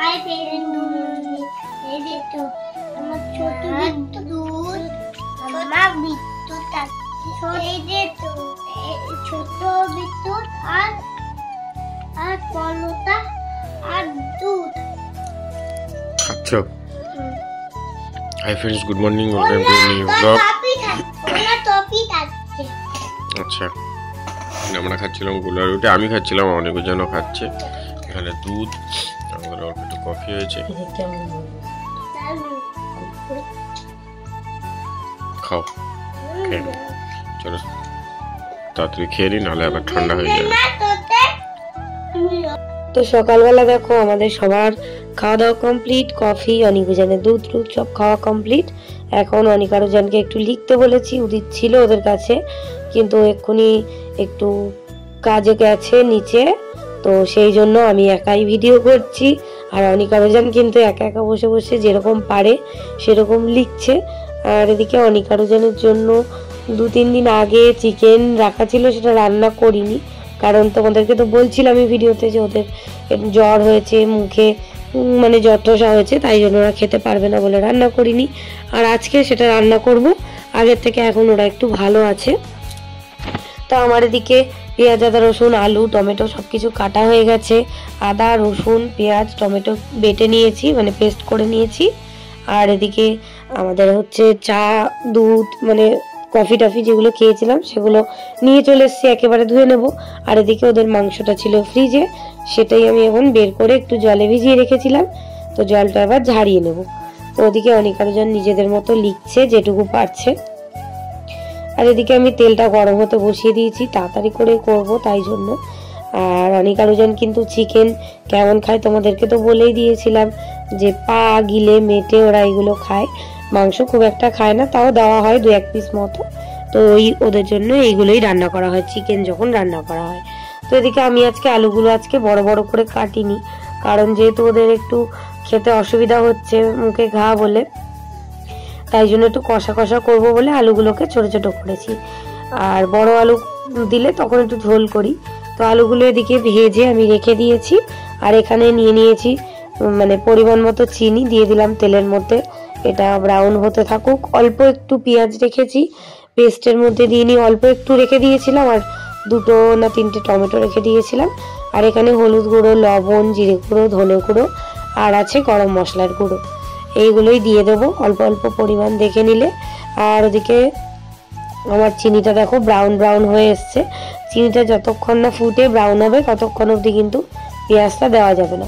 Hi friend, এই দেখো আমার ছোট বিদ্যুৎ, আমার বিদ্যুৎ আছে, এই যে ছোট বিদ্যুৎ আর পলতা আর দুধ আচ্ছা। Hi friends, good morning, welcome to new blog. আচ্ছা, আমরা খাচ্ছিলাম গোলা রুটি, আমি খাচ্ছিলাম, অনেকজনও খাচ্ছে। এখানে দুধ, আমাদের অল্প একটু কফি হয়েছে। খাও, চলো তাড়াতাড়ি খেয়ে নিই, নাহলে আবার ঠান্ডা হয়ে যাবে। তো সকালবেলা দেখো আমাদের সবার খাওয়া দাওয়া কমপ্লিট, কফি, অনিকুজানের দুধ টুধ সব খাওয়া কমপ্লিট। এখন অনিকারুজানকে একটু লিখতে বলেছি, উদিত ছিল ওদের কাছে, কিন্তু এক্ষুনি একটু কাজে গেছে নিচে, তো সেই জন্য আমি একাই ভিডিও করছি। আর অনিকারুজান কিন্তু একা একা বসে বসে যেরকম পারে সেরকম লিখছে। আর এদিকে অনিকারুজানের জন্য 2-3 দিন আগে চিকেন রাখা ছিল, সেটা রান্না করিনি, কারণ তোমাদেরকে তো বলছিলাম এই ভিডিওতে যে ওদের জ্বর হয়েছে, মুখে মানে জ্বর ঠসা হয়েছে, তাই জন্য ওরা খেতে পারবে না বলে রান্না করিনি। আর আজকে সেটা রান্না করব, আগের থেকে এখন ওরা একটু ভালো আছে। তো আমার এদিকে পেঁয়াজ, আদা, রসুন, আলু, টমেটো সব কিছু কাটা হয়ে গেছে। আদা, রসুন, পেঁয়াজ, টমেটো বেটে নিয়েছি, মানে পেস্ট করে নিয়েছি। আর এদিকে আমাদের হচ্ছে চা, দুধ, মানে কফি টফি যেগুলো খেয়েছিলাম সেগুলো নিয়ে চলে এসেছি, একেবারে ধুয়ে নেব। আর এদিকে ওদের মাংসটা ছিল ফ্রিজে, সেটাই আমি এখন বের করে একটু জলে ভিজিয়ে রেখেছিলাম, তো জলটা এবার ঝাড়িয়ে নেব। তো ওদিকে অনিকারুজান নিজেদের মতো লিখছে যেটুকু পারছে। আর এদিকে আমি তেলটা গরম হতে বসিয়ে দিয়েছি, তাড়াতাড়ি করে করব তাই জন্য। আর অনিকারুজান কিন্তু চিকেন কেমন খায় তোমাদেরকে তো বলেই দিয়েছিলাম, যে পা গিলে মেটে ওরা এগুলো খায়, মাংস খুব একটা খায় না, তাও দেওয়া হয় 2-1 পিস মতো। তো ওদের জন্য এইগুলোই রান্না করা হয় চিকেন যখন রান্না করা হয়। তো এদিকে আমি আজকে আলুগুলো বড় বড় করে কাটিনি, কারণ যেহেতু ওদের একটু খেতে অসুবিধা হচ্ছে, মুখে ঘা বলে, তাই জন্য একটু কষা কষা করবো বলে আলুগুলোকে ছোট ছোট করেছি। আর বড় আলু দিলে তখন একটু ঝোল করি। তো আলুগুলো এদিকে ভেজে আমি রেখে দিয়েছি। আর এখানে নিয়ে নিয়েছি মানে পরিমাণ মতো চিনি, দিয়ে দিলাম তেলের মধ্যে, এটা ব্রাউন হতে থাকুক। অল্প একটু পেঁয়াজ রেখেছি পেস্টের মধ্যে দিয়ে নিয়ে, অল্প একটু রেখে দিয়েছিলাম, আর 2 না 3টে টমেটো রেখে দিয়েছিলাম। আর এখানে হলুদ গুঁড়ো, লবণ, জিরে গুঁড়ো, ধনে গুঁড়ো, আর আছে গরম মশলার গুঁড়ো, এইগুলোই দিয়ে দেবো অল্প অল্প পরিমাণ দেখে নিলে। আর ওদিকে আমার চিনিটা দেখো ব্রাউন ব্রাউন হয়ে এসছে। চিনিটা যতক্ষণ না ফুটে ব্রাউন হবে ততক্ষণ অবধি কিন্তু পেঁয়াজটা দেওয়া যাবে না।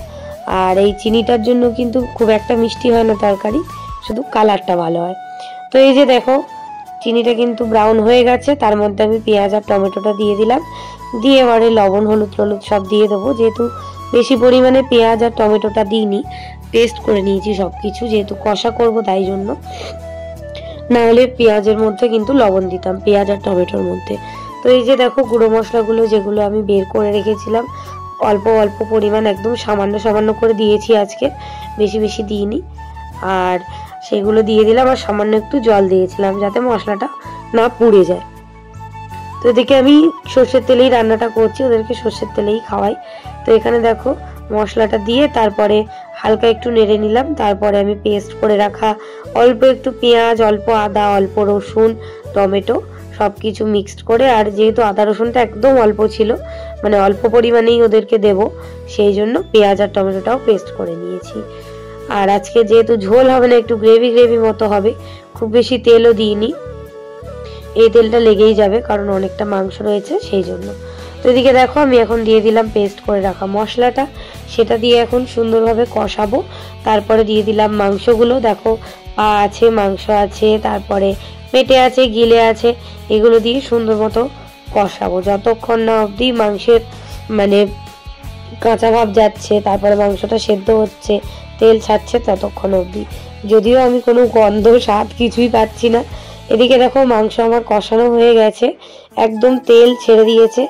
আর এই চিনিটার জন্য কিন্তু খুব একটা মিষ্টি হয় না তরকারি, শুধু কালারটা ভালো হয়। তো এই যে দেখো চিনিটা কিন্তু ব্রাউন হয়ে গেছে, তার মধ্যে আমি পেঁয়াজ আর টমেটোটা দিয়ে দিলাম, দিয়ে এবারে লবণ, হলুদ সব দিয়ে দেবো। যেহেতু বেশি পরিমাণে পেঁয়াজ আর টমেটোটা দিইনি, পেস্ট করে নিয়েছি সব কিছু, যেহেতু কষা করব তাই জন্য, না হলে পেঁয়াজের মধ্যে কিন্তু লবণ দিতাম, পেঁয়াজ আর টমেটোর মধ্যে। তো এই যে দেখো গুঁড়ো মশলাগুলো যেগুলো আমি বের করে রেখেছিলাম, অল্প অল্প পরিমাণ একদম সামান্য সামান্য করে দিয়েছি আজকে, বেশি বেশি দিইনি। আর সেগুলো দিয়ে দিলাম, আর সামান্য একটু জল দিয়েছিলাম যাতে মশলাটা না পুড়ে যায়। তো এদিকে আমি সর্ষের তেলেই রান্নাটা করছি, ওদেরকে সর্ষের তেলেই খাওয়াই। তো এখানে দেখো মশলাটা দিয়ে তারপরে হালকা একটু নেড়ে নিলাম, তারপরে আমি পেস্ট করে রাখা অল্প একটু পেঁয়াজ, অল্প আদা, অল্প রসুন, টমেটো সব কিছু মিক্সড করে, আর যেহেতু আদা রসুনটা একদম অল্প ছিল, মানে অল্প পরিমাণেই ওদেরকে দেব, সেই জন্য পেঁয়াজ আর টমেটোটাও পেস্ট করে নিয়েছি। আর আজকে যেহেতু ঝোল হবে না, একটু গ্রেভি গ্রেভি মতো হবে, খুব বেশি তেলও দিইনি, এই তেলটা লেগেই যাবে কারণ অনেকটা মাংস রয়েছে সেই জন্য। তো এদিকে দেখো আমি এখন দিয়ে দিলাম পেস্ট করে রাখা মশলাটা, সেটা দিয়ে এখন সুন্দরভাবে কষাবো। তারপরে দিয়ে দিলাম মাংসগুলো, দেখো পা আছে, মাংস আছে, তারপরে পেটে আছে, গিলে আছে, এগুলো দিয়ে সুন্দর মতো কষাবো যতক্ষণ না অবধি মাংসের মানে কাঁচা ভাব যাচ্ছে, তারপরে মাংসটা সেদ্ধ হচ্ছে, তেল ছাড়ছে, ততক্ষণ অবধি। যদিও আমি কোনো গন্ধ স্বাদ কিছুই পাচ্ছি না। এদিকে দেখো মাংস আমার কষানো হয়ে গেছে, একদম তেল ছেড়ে দিয়েছে।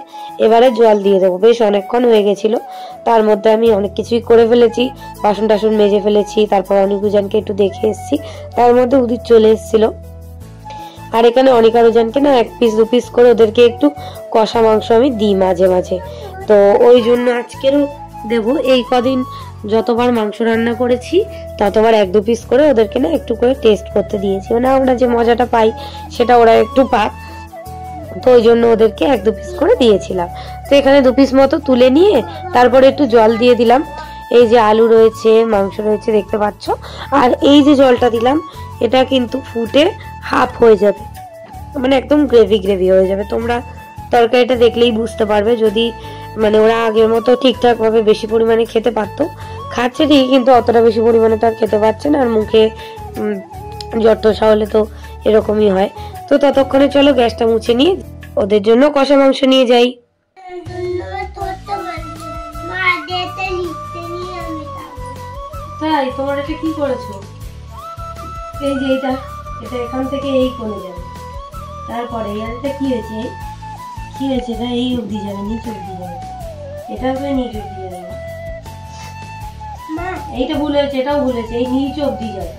এবারে জল দিয়ে দেবো, বেশ অনেকক্ষণ হয়ে গেছিলো, তার মধ্যে আমি অনেক কিছুই করে ফেলেছি, বাসন টাসন মেজে ফেলেছি, তারপর অনিকুজানকে একটু দেখে এসেছি, তার মধ্যে উদিত চলে এসেছিল। আর এখানে অনিকারুজানকে না 1 পিস 2 পিস করে ওদেরকে একটু কষা মাংস আমি দিই মাঝে মাঝে, তো ওই জন্য আজকেরও দেবো। এই কদিন যতবার মাংস রান্না করেছি ততবার 1-2 পিস করে ওদেরকে না একটু করে টেস্ট করতে দিয়েছি, মানে আমরা যে মজাটা পাই সেটা ওরা একটু পাক, তো ওই জন্য ওদেরকে 1-2 পিস করে দিয়েছিলাম। তো এখানে 2 পিস মতো তুলে নিয়ে তারপরে একটু জল দিয়ে দিলাম। এই যে আলু রয়েছে, মাংস রয়েছে দেখতে পাচ্ছ, আর এই যে জলটা দিলাম এটা কিন্তু ফুটে হাফ হয়ে যাবে, মানে একদম গ্রেভি গ্রেভি হয়ে যাবে। তোমরা তরকারিটা দেখলেই বুঝতে পারবে, যদি মানে ওরা আগের মতো ঠিকঠাক ভাবে বেশি পরিমাণে খেতে পারতো, খাচ্ছে ঠিকই কিন্তু অতটা বেশি পরিমাণে তো আর খেতে পারছে না, আর মুখে জ্বর টসা হলে তো এরকমই হয়। তো ততক্ষণে চলো গ্যাসটা মুছে নিয়ে ওদের জন্য কষা মাংস নিয়ে যাই। তাই তোমার এটা কি করেছো? এই যে এটা এখান থেকে এই কোণে যাবে, তারপরে এটা কি হয়েছে এটা এই অবধি যাবে, নিচ অবধি যাবে, এটা হবে নিচ অবধি যাবে। এইটা ভুল হয়েছে, এটাও ভুল হয়েছে, এই নিচ অবধি যাবে।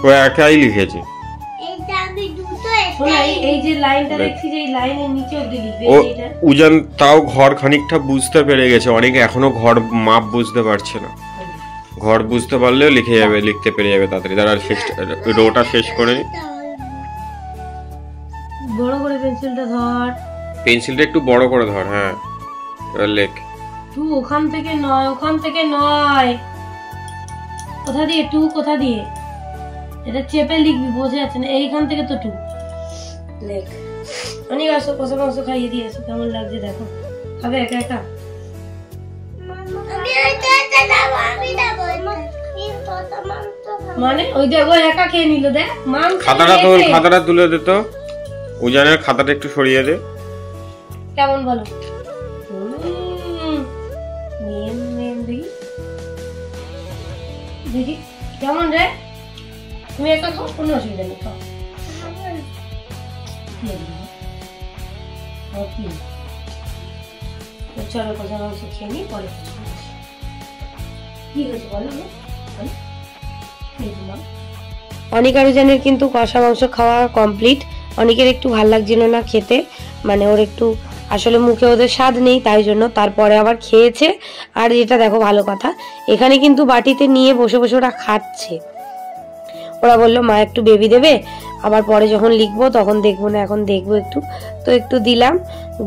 ও একাই লিখেছে। এই যে লাইনটা দেখছি, যে এই লাইনের নিচে অবধি লিখবে। উজান তাও ঘর খানিকটা বুঝতে পেরে গেছে, অনেকে এখনো ঘর মাপ বুঝতে পারছে না। ঘর বুঝতে পারলেও লিখে যাবে, লিখতে পেরে যাবে তাড়াতাড়ি। তারা রোটা শেষ করে বড় করে পেন্সিলটা ধর, পেন্সিলটা একটু বড় করে ধর। হ্যাঁ এবার লেখ। তুই ওখান থেকে নয়, ওখান থেকে নয়, কোথা দিয়ে টু, কোথা দিয়ে এটা চেপে লিখবি, বোঝা যাচ্ছে না। এইখান থেকে তো টু লেখ। অনেক আসো, কষা মাংস খাইয়ে দিয়ে এসো, কেমন লাগছে দেখো। খাবে একা একা? মানে ওই দেখো একা খেয়ে নিল। দেখ খাতাটা তুলে দে তো, উজানের খাতাটা একটু সরিয়ে দে। কেমন বলো? দেখি কেমন রে? তুমি একা খাও, কোনো অসুবিধা নেই, খাও। চলো কষা মাংস খেয়ে নিই, পরে কি হয়েছে বলো। অনেক আরুজানের কিন্তু কষা মাংস খাওয়া কমপ্লিট। অনেকের একটু ভাল লাগছিল না খেতে, মানে ওর একটু আসলে মুখে ওদের স্বাদ নেই, তাই জন্য। তারপরে আবার খেয়েছে। আর যেটা দেখো ভালো কথা, এখানে কিন্তু বাটিতে নিয়ে বসে বসে ওরা খাচ্ছে। ওরা বললো মা একটু বেবি দেবে, আবার পরে যখন লিখবো তখন দেখবো না, এখন দেখবো একটু। তো একটু দিলাম,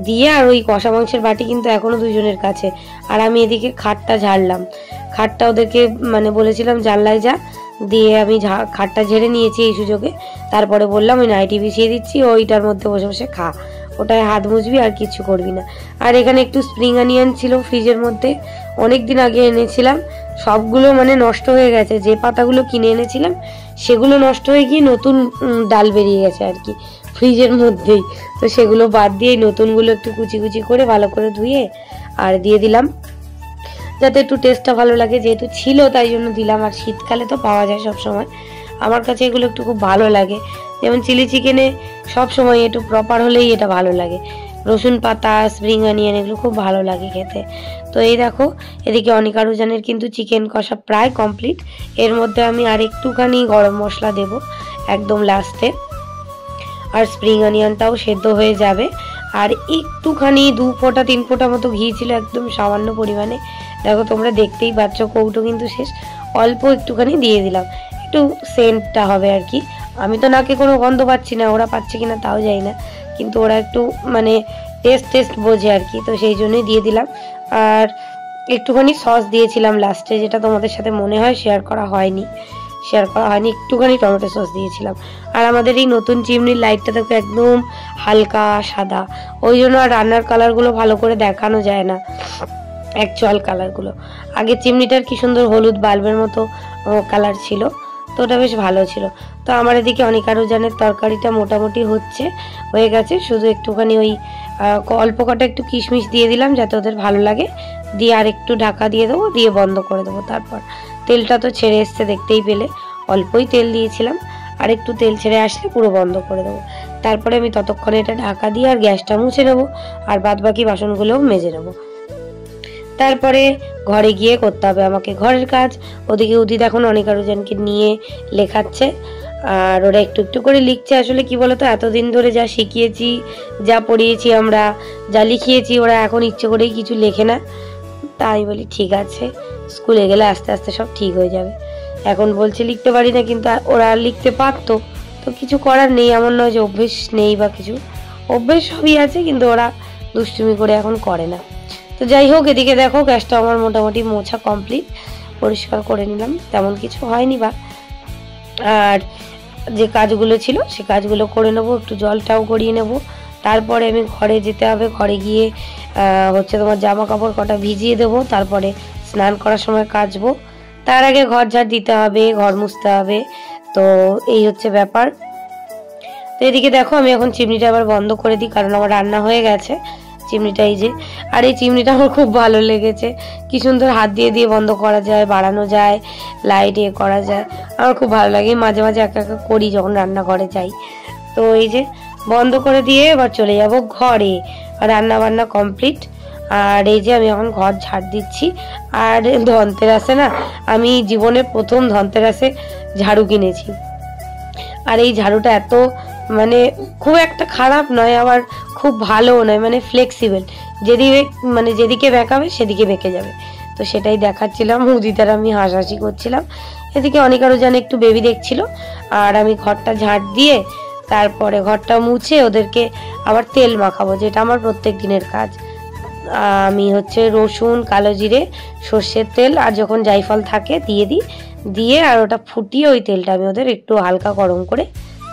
দিয়ে আর ওই কষা মাংসের বাটি কিন্তু এখনো দুজনের কাছে। আর আমি এদিকে খাটটা ঝাড়লাম। খাটটা ওদেরকে মানে বলেছিলাম জানলায় যা, দিয়ে আমি খাটটা ঝেড়ে নিয়েছি এই সুযোগে। তারপরে বললাম ওই নাইটি বিছিয়ে দিচ্ছি, ওইটার মধ্যে বসে বসে খা, ওটায় হাত মুছবি আর কিছু করবি না। আর এখানে একটু স্প্রিং অনিয়ন ছিল ফ্রিজের মধ্যে, অনেক দিন আগে এনেছিলাম, সবগুলো মানে নষ্ট হয়ে গেছে। যে পাতাগুলো কিনে এনেছিলাম সেগুলো নষ্ট হয়ে গিয়ে নতুন ডাল বেরিয়ে গেছে আর কি ফ্রিজের মধ্যেই। তো সেগুলো বাদ দিয়ে নতুনগুলো একটু কুচি কুচি করে ভালো করে ধুয়ে আর দিয়ে দিলাম, যাতে একটু টেস্টটা ভালো লাগে। যেহেতু ছিল তাই জন্য দিলাম। আর শীতকালে তো পাওয়া যায় সব সময়, আমার কাছে এগুলো একটু খুব ভালো লাগে। যেমন চিলি চিকেনে সব সময় একটু প্রপার হলেই এটা ভালো লাগে। রসুন পাতা, স্প্রিং অনিয়ন এগুলো খুব ভালো লাগে খেতে। তো এই দেখো এদিকে অনিক আরুজানের কিন্তু চিকেন কষা প্রায় কমপ্লিট। এর মধ্যে আমি আর একটুখানি গরম মশলা দেব একদম লাস্টে, আর স্প্রিং অনিয়নটাও সেদ্ধ হয়ে যাবে। আর একটুখানি 2 ফোঁটা 3 ফোঁটা মতো ঘি ছিল, একদম সামান্য পরিমাণে। দেখো তোমরা দেখতেই পাচ্ছ, কৌটো কিন্তু শেষ, অল্প একটুখানি দিয়ে দিলাম, একটু সেন্টটা হবে আর কি। আমি তো নাকে কোনো গন্ধ পাচ্ছি না, ওরা পাচ্ছে কিনা তাও জানি না, কিন্তু ওরা একটু মানে টেস্ট বোঝে আর কি, তো সেই জন্যই দিয়ে দিলাম। আর একটুখানি সস দিয়েছিলাম লাস্টে, যেটা তোমাদের সাথে মনে হয় শেয়ার করা হয়নি, একটুখানি টমেটো সস দিয়েছিলাম। আর আমাদের এই নতুন চিমনির লাইটটা দেখো একদম হালকা সাদা, ওই জন্য আর রান্নার কালারগুলো ভালো করে দেখানো যায় না, অ্যাকচুয়াল কালারগুলো। আগে চিমনিটার কি সুন্দর হলুদ বাল্বের মতো কালার ছিল, তো ওটা বেশ ভালো ছিল। তো আমার এদিকে অনিক আরুজানের তরকারিটা মোটামুটি হয়ে গেছে, শুধু একটুখানি ওই অল্প কটা একটু কিশমিশ দিয়ে দিলাম যাতে ওদের ভালো লাগে, দিয়ে আর একটু ঢাকা দিয়ে দেবো, দিয়ে বন্ধ করে দেবো। তারপর তেলটা তো ছেড়ে এসছে দেখতেই পেলে, অল্পই তেল দিয়েছিলাম, আর একটু তেল ছেড়ে আসলে পুরো বন্ধ করে দেবো। তারপরে আমি ততক্ষণে এটা ঢাকা দিয়ে আর গ্যাসটা মুছে নেবো, আর বাদ বাকি বাসনগুলোও মেজে নেবো। তারপরে ঘরে গিয়ে করতে হবে আমাকে ঘরের কাজ। ওদিকে উদিত এখন অনিকা রুজানকে নিয়ে লেখাচ্ছে, আর ওরা একটু একটু করে লিখছে। আসলে কি বলতো, এতদিন ধরে যা শিখিয়েছি, যা পড়িয়েছি, আমরা যা লিখিয়েছি, ওরা এখন ইচ্ছে করেই কিছু লেখে না। তাই বলি ঠিক আছে, স্কুলে গেলে আস্তে আস্তে সব ঠিক হয়ে যাবে। এখন বলছে লিখতে পারি না, কিন্তু ওরা লিখতে পারতো, তো কিছু করার নেই। এমন নয় যে অভ্যেস নেই বা কিছু, অভ্যেস সবই আছে, কিন্তু ওরা দুষ্টুমি করে এখন করে না। তো যাই হোক, এদিকে দেখো গ্যাসটা আমার মোটামুটি মোছা কমপ্লিট, পরিষ্কার করে নিলাম, তেমন কিছু হয়নি বা। আর যে কাজগুলো ছিল সে কাজগুলো করে নেবো, একটু জলটাও গড়িয়ে নেব। তারপরে আমি ঘরে যেতে হবে, ঘরে গিয়ে হচ্ছে তোমার জামা কাপড় কটা ভিজিয়ে দেবো, তারপরে স্নান করার সময় কাচবো। তার আগে ঘর ঝাড় দিতে হবে, ঘর মুছতে হবে, তো এই হচ্ছে ব্যাপার। তো এদিকে দেখো আমি এখন চিমনিটা আবার বন্ধ করে দিই, কারণ আমার রান্না হয়ে গেছে। চিমনিটা এই যে, আর এই চিমনিটা আমার খুব ভালো লেগেছে, কি সুন্দর হাত দিয়ে দিয়ে বন্ধ করা যায়, বাড়ানো যায়, লাইট এ করা যায়, আমার খুব ভালো লাগে। মাঝে মাঝে একা একা করি যখন রান্নাঘরে যাই। তো এই যে বন্ধ করে দিয়ে এবার চলে যাব ঘরে, রান্না বান্না কমপ্লিট। আর এই যে আমি এখন ঘর ঝাড় দিচ্ছি। আর ধনতেরাসে না, আমি জীবনে প্রথম ধনতেরাসে ঝাড়ু কিনেছি। আর এই ঝাড়ুটা এত মানে খুব একটা খারাপ নয়, আবার খুব ভালোও নয়, মানে ফ্লেক্সিবল, যেদিকে বেঁকাবে সেদিকে বেঁকে যাবে। তো সেটাই দেখাচ্ছিলাম, উদিতার আমি হাসাহাসি করছিলাম। এদিকে অনিকা রুজান একটু বেবি দেখছিল, আর আমি ঘরটা ঝাড় দিয়ে তারপরে ঘরটা মুছে ওদেরকে আবার তেল মাখাবো, যেটা আমার প্রত্যেক দিনের কাজ। আমি হচ্ছে রসুন, কালো জিরে, সর্ষের তেল আর যখন জায়ফল থাকে দিয়ে আর ওটা ফুটিয়ে ওই তেলটা আমি ওদের একটু হালকা গরম করে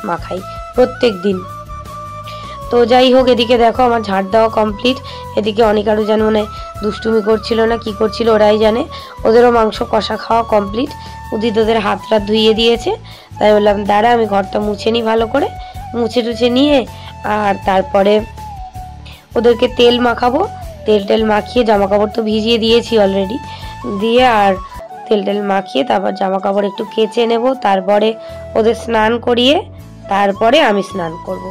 মাখাই প্রত্যেক দিন। তো যাই হোক, এদিকে দেখো আমার ঝাড় দেওয়া কমপ্লিট। এদিকে অনিকা রুজান মনে দুষ্টুমি করছিল না কি করছিল ওরাই জানে। ওদেরও মাংস কষা খাওয়া কমপ্লিট। উদিত ওদের হাতটা ধুইয়ে দিয়েছে, তাই বললাম দাঁড়া আমি ঘরটা মুছে নিই ভালো করে। মুছে টুছে নিয়ে আর তারপরে ওদেরকে তেল মাখাবো। তেল মাখিয়ে, জামা কাপড় তো ভিজিয়ে দিয়েছি অলরেডি, দিয়ে আর তেল মাখিয়ে তারপর জামা কাপড় একটু কেচে নেব। তারপরে ওদের স্নান করিয়ে তারপরে আমি স্নান করব।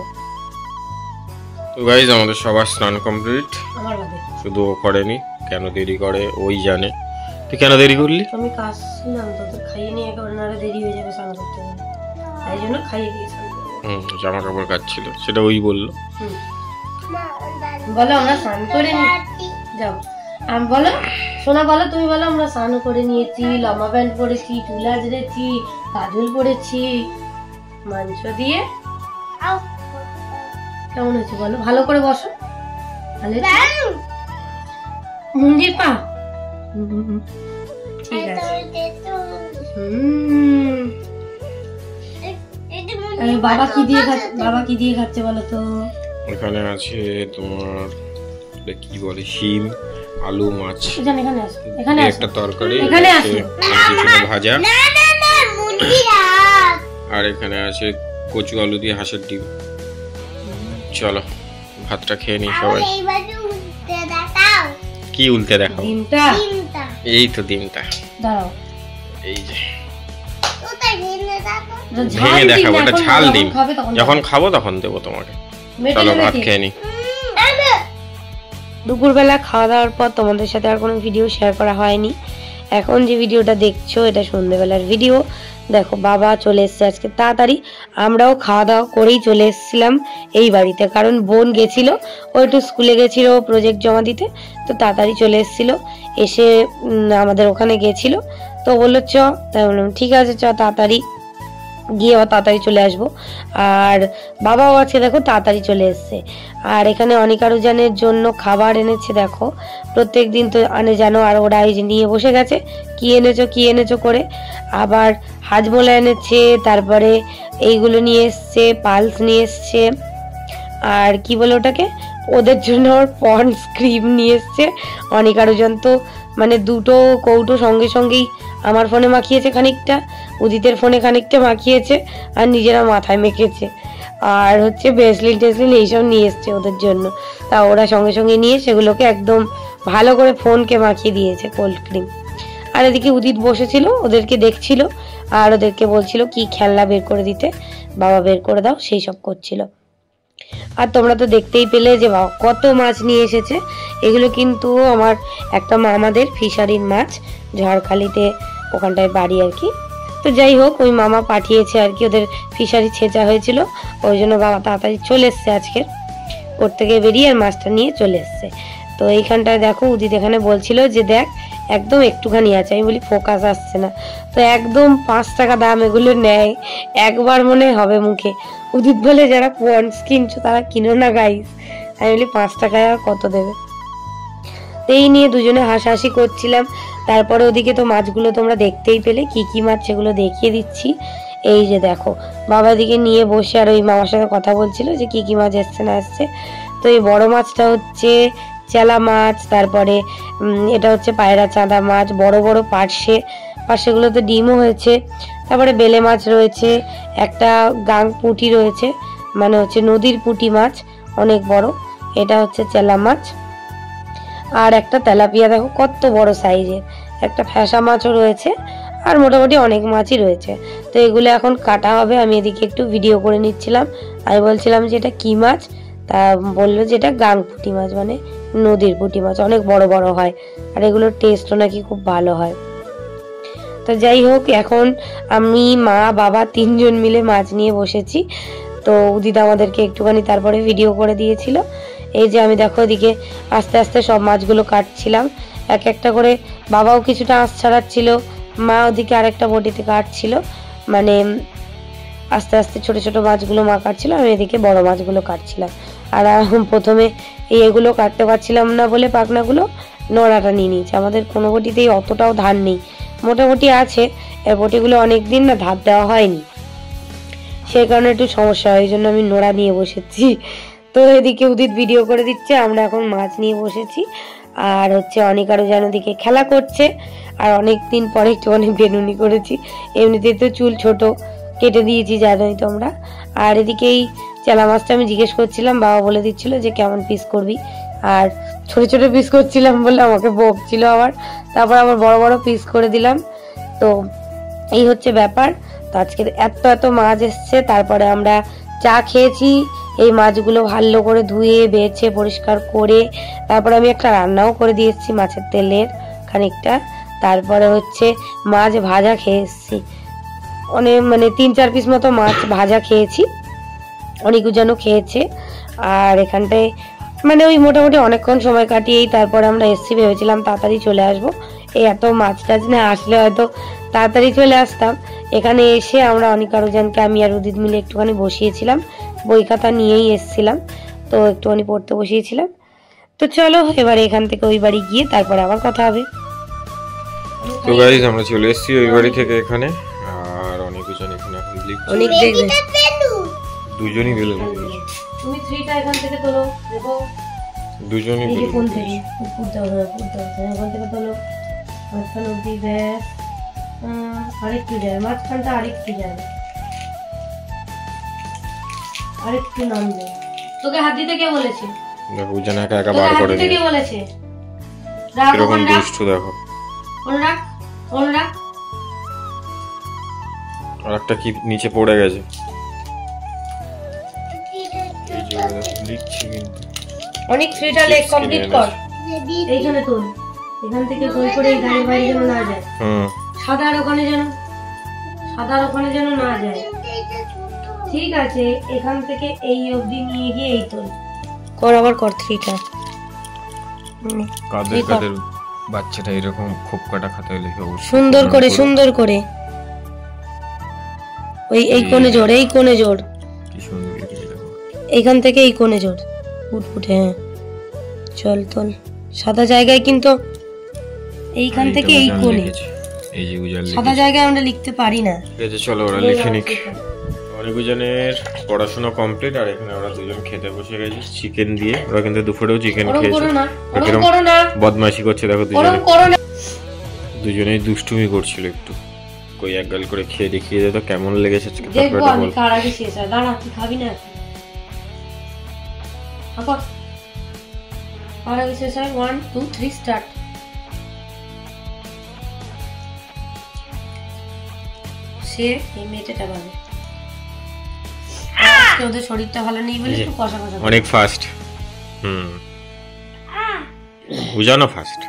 তো গাইজ আমাদের সবার স্নান কমপ্লিট, শুধু ও করেনি। কেন দেরি করে ওই জানে। তুই কেন দেরি করলি? আমি কাজ ছিলাম, তোদের খাইয়ে নিয়ে একেবারে নাহলে দেরি হয়ে যাবে স্নান করতে, তাই জন্য খাইয়ে দিয়েছি। জামা কাপড় কাচ্ছিল, সেটা ওই বললো। বলো আমরা স্নান করে যাও, আমি বলো শোনা, বলো তুমি, বলো আমরা স্নান করে নিয়েছি, লম্বা প্যান্ট পরেছি, চুল আঁচড়েছি, কাজল পরেছি, মাংস দিয়ে। কেমন হয়েছে বলো, ভালো করে বসো। মন্দির পা ঠিক আছে। বাবা কি দিয়ে খাচ্ছে বলো তো? এখানে আছে তোমার কি বলে, শিম, আলু, মাছ, এখানে একটা তরকারি, ভাজা, আর এখানে আছে কচু আলু দিয়ে হাঁসের ডিম। চলো ভাতটা খেয়ে নি সবাই। কি উল্টে দেখাও? এই তো ডিমটা, এই যে ভেঙে দেখাবো, এটা ঝাল ডিম, যখন খাবো তখন দেবো তোমাকে। চলো ভাত খেয়ে নি। দুপুরবেলা খাওয়া দাওয়ার পর তোমাদের সাথে আর কোনো ভিডিও শেয়ার করা হয়নি। এখন যে ভিডিওটা দেখছো এটা সন্ধ্যেবেলার ভিডিও। দেখো বাবা চলে এসছে আজকে তাড়াতাড়ি, আমরাও খাওয়া দাওয়া করেই চলে এসেছিলাম এই বাড়িতে, কারণ বোন গেছিল, ও একটু স্কুলে গেছিল প্রজেক্ট জমা দিতে, তো তাড়াতাড়ি চলে এসেছিল। এসে আমাদের ওখানে গেছিল, তো বললো চ, তাই বললাম ঠিক আছে চ, তাড়াতাড়ি গিয়ে তাড়াতাড়ি চলে আসবো। আর বাবাও আজকে দেখো তাড়াতাড়ি চলে এসছে। আর এখানে অনিকা রুজানের জন্য খাবার এনেছে, দেখো প্রত্যেক দিন তো আনে জানো, আর ওরা এই যে নিয়ে বসে গেছে কি এনেছো করে। আবার হাজমোলা এনেছে, তারপরে এইগুলো নিয়ে এসছে, পালস নিয়ে এসছে, আর কি বলে ওটাকে, ওদের জন্য ওর পন্ডস ক্রিম নিয়ে এসছে। অনিকা রুজান তো মানে দুটো কৌটো সঙ্গে সঙ্গেই আমার ফোনে মাখিয়েছে খানিকটা, উদিতের ফোনে খানিকটা মাখিয়েছে, আর নিজেরা মাথায় মেখেছে। আর হচ্ছে ব্রেসলিন টেসলিন এইসব নিয়ে এসছে ওদের জন্য, তা ওরা সঙ্গে সঙ্গে নিয়ে সেগুলোকে একদম ভালো করে ফোনকে মাখিয়ে দিয়েছে কোল্ড ক্রিম। আর এদিকে উদিত বসেছিল, ওদেরকে দেখছিল, আর ওদেরকে বলছিল কি খেলনা বের করে দিতে, বাবা বের করে দাও, সেই সব করছিল। আর তোমরা তো দেখতেই পেলে যে বাবা কত মাছ নিয়ে এসেছে। এগুলো কিন্তু আমার একটা মামাদের ফিশারির মাছ, ঝড়খালিতে ওখানটায় বাড়ি আর কি। তো যাই হোক, ওই মামা পাঠিয়েছে আর কি, ওদের ফিশারি ছেঁচা হয়েছিল, ওই জন্য বাবা তাড়াতাড়ি চলে এসছে আজকে ওর থেকে বেরিয়ে, আর মাছটা নিয়ে চলে এসছে। তো এইখানটায় দেখো উদিত এখানে বলছিল যে দেখ একদম একটুখানি আছে, আমি বলি ফোকাস আসছে না। তো একদম 5 টাকা দাম এগুলো নেয়, একবার মনে হবে মুখে। উদিত বলে যারা পন্স কিনছো তারা কিনো না গাইস। আমি বলি 5 টাকায় আর কত দেবে। এই নিয়ে দুজনে হাসাহাসি করছিলাম। তারপরে ওদিকে তো মাছগুলো তোমরা দেখতেই পেলে, কি কি মাছ সেগুলো দেখিয়ে দিচ্ছি। এই যে দেখো বাবা দিকে নিয়ে বসে আর ওই মামার সাথে কথা বলছিল যে কি কি মাছ এসছে না এসছে। তো এই বড় মাছটা হচ্ছে চেলা মাছ, তারপরে এটা হচ্ছে পায়রা চাঁদা মাছ, বড় বড় পার্শেগুলোতে ডিমও হয়েছে। তারপরে বেলে মাছ রয়েছে, একটা গাং পুঁটি রয়েছে, মানে হচ্ছে নদীর পুঁটি মাছ অনেক বড়, এটা হচ্ছে চেলা মাছ। আর একটা তেলাপিয়া দেখো কত বড় সাইজের, একটা ফ্যাসা মাছও রয়েছে, আর মোটামুটি অনেক মাছই রয়েছে। তো এগুলো এখন কাটা হবে। আমি এদিকে একটু ভিডিও করে নিচ্ছিলাম। আমি বলছিলাম যে এটা কি মাছ, তা বললো যে এটা গাং পুঁটি মাছ, মানে নদীর পুঁটি মাছ, অনেক বড় বড় হয়, আর এগুলোর টেস্টও নাকি খুব ভালো হয়। তো যাই হোক, এখন আমি মা বাবা 3 জন মিলে মাছ নিয়ে বসেছি। তো উদিত আমাদেরকে একটুখানি তারপরে ভিডিও করে দিয়েছিল। এই যে আমি দেখো এদিকে আস্তে আস্তে সব মাছগুলো কাটছিলাম, এক একটা করে। বাবাও কিছুটা আঁশ ছাড়াচ্ছিল, মা ওদিকে আরেকটা বটিতে কাটছিল, মানে আস্তে আস্তে ছোট ছোট মাছগুলো মা কাটছিল, আমি এদিকে বড় মাছগুলো কাটছিলাম। আর প্রথমে এগুলো কাটতে পারছিলাম না বলে পাখনাগুলো নোড়াটা নিয়ে নিয়েছে। আমাদের কোনো বটিতেই অতটাও ধার নেই, মোটামুটি আছে, এর বটিগুলো অনেকদিন না ধার দেওয়া হয়নি, সেই কারণে একটু সমস্যা হয়, এই জন্য আমি নোড়া নিয়ে বসেছি। তো এদিকে উদিত ভিডিও করে দিচ্ছে, আমরা এখন মাছ নিয়ে বসেছি। আর হচ্ছে অনেক আরো যেন দিকে খেলা করছে। আর অনেকদিন পরে একটু অনেক বেনুনি করেছি, এমনিতেই তো চুল ছোট, কেটে দিয়েছি জানোই তোমরা। আর এদিকে এই চেলা মাছটা আমি জিজ্ঞেস করছিলাম, বাবা বলে দিচ্ছিল যে কেমন পিস করবি, আর ছোট ছোট পিস করছিলাম বলে আমাকে বকছিল আবার, তারপর আবার বড় বড় পিস করে দিলাম। তো এই হচ্ছে ব্যাপার। তো আজকে এত এত মাছ এসছে, তারপরে আমরা চা খেয়েছি। এই মাছগুলো ভালো করে ধুয়ে বেছে পরিষ্কার করে তারপরে আমি একটা রান্নাও করে দিয়েছি মাছের তেলের খানিকটা। তারপরে হচ্ছে মাছ ভাজা খেয়ে এসেছি, অনেক মানে 3-4 পিস মতো মাছ ভাজা খেয়েছি, অনেক যেন খেয়েছে। আর এখানটায় মানে ওই মোটামুটি অনেকক্ষণ সময় কাটিয়েই তারপরে আমরা এসছি, ভেবেছিলাম তাড়াতাড়ি চলে আসবো, এই এত মাছ টাছ না আসলে হয়তো তাড়াতাড়ি চলে আসতাম। এখানে এসে আমরা অনেক আরোজনকে আমি আর উদিত মিলে একটুখানি বসিয়েছিলাম, বই খাতা নিয়েই এসছিলাম, তো একটুখানি পড়তে বসিয়েছিলাম। তো চলো এবার এখান থেকে ওই বাড়ি গিয়ে তারপরে আবার কথা হবে। তো গাইস আমরা চলে এসেছি ওই বাড়ি থেকে এখানে, আর অনেকজন এখানে এখন লিখছে, অনেক দেখবে দুজনই বেলুন, তুমি 3টা এখান থেকে তোলো, দেখো দুজনই এই যে বেলুন কোন থেকে উপর দাও, এখান থেকে তোলো, মাঝখান অব্দি ব্যাস, আরেকটু যায়, মাঝখানটা আরেকটু যায়, আরেকটু নাম দে। তোকে হাত দিতে কে বলেছে? দেখো ওই জন্য একা একা বার করে দিতে কে দিয়েছে, বলেছে? কিরকম দুষ্টু দেখো। কোন রাখ আর একটা কি নিচে পড়ে গেছে, এই যে লিখছি কিন্তু অনেক 3টা লেখ কমপ্লিট কর। এইখানে তোল, এখান থেকে তোল করে এই গাড়ির বাইরে যেন না যায়, সাদার ওখানে যেন না যায়, ঠিক আছে? এখান থেকে এই অবধি নিয়ে গিয়ে এই তোল কর, আবার কর 3টা। কাদের কাদের বাচ্চাটা এরকম খোপ কাটা খাতায় লিখে সুন্দর করে ওই এই কোণে জোর, কি সুন্দর লিখেছে দেখো, এইখান থেকে এই কোণে জোর, ফুটফুটে। হ্যাঁ চল তোল, সাদা জায়গায় কিন্তু এইখান থেকে এই কোণে, এই যে উজাল সাদা জায়গায় আমরা লিখতে পারি না। ঠিক আছে চলো ওরা লিখে নিক। অনেকজনের পড়াশোনা কমপ্লিট, আর এখানে ওরা দুজন খেতে বসে গেছে চিকেন দিয়ে। ওরা কিন্তু দুপুরেও চিকেন খেয়েছে, বদমাইশি করছে দেখো, দুজনেই দুষ্টুমি করছিল একটু। কই এক গাল করে খেয়ে দেখিয়ে দে তো কেমন লেগেছে আজকে, দেখবো আমি কার আগে শেষ হয়। দাঁড়া, তুই খাবি না এখন, কার আগে শেষ হয়? 1 2 3 স্টার্ট। সে এই মেয়েটা পাবে, আজকে ওদের শরীরটা ভালো নেই বলে একটু কষা কষা অনেক ফাস্ট। বুঝানো ফাস্ট।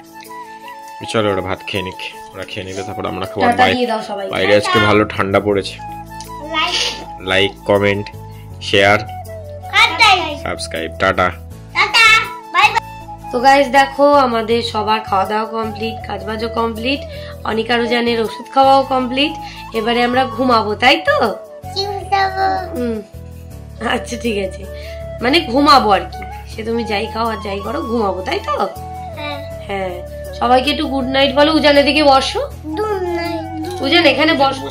চলো ওরা ভাত খেয়ে নিক, ওরা খেয়ে নিলে তারপর আমরা খাবো। বাইরে আজকে ভালো ঠান্ডা পড়েছে। Like, comment, share, subscribe. Tata. তো গাইস দেখো আমাদের সবার খাওয়া দাওয়া কমপ্লিট, কাজবাজও কমপ্লিট, অনিকা রুজানের ওষুধ খাওয়াও কমপ্লিট। এবারে আমরা ঘুমাবো, তাই তো? আচ্ছা ঠিক আছে, মানে ঘুমাবো আর কি, সে তুমি যাই খাও আর যাই করো, ঘুমাবো, তাই তো? হ্যাঁ, সবাইকে একটু গুড নাইট বলো। উজান এদিকে বসো, উজান এখানে বসো,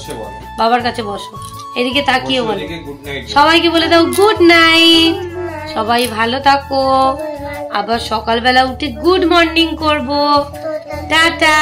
বাবার কাছে বসো, এদিকে তাকিয়ে বলো, সবাইকে বলে দাও গুড নাইট। সবাই ভালো থাকো, আবার সকালবেলা উঠে গুড মর্নিং করবো। টাটা।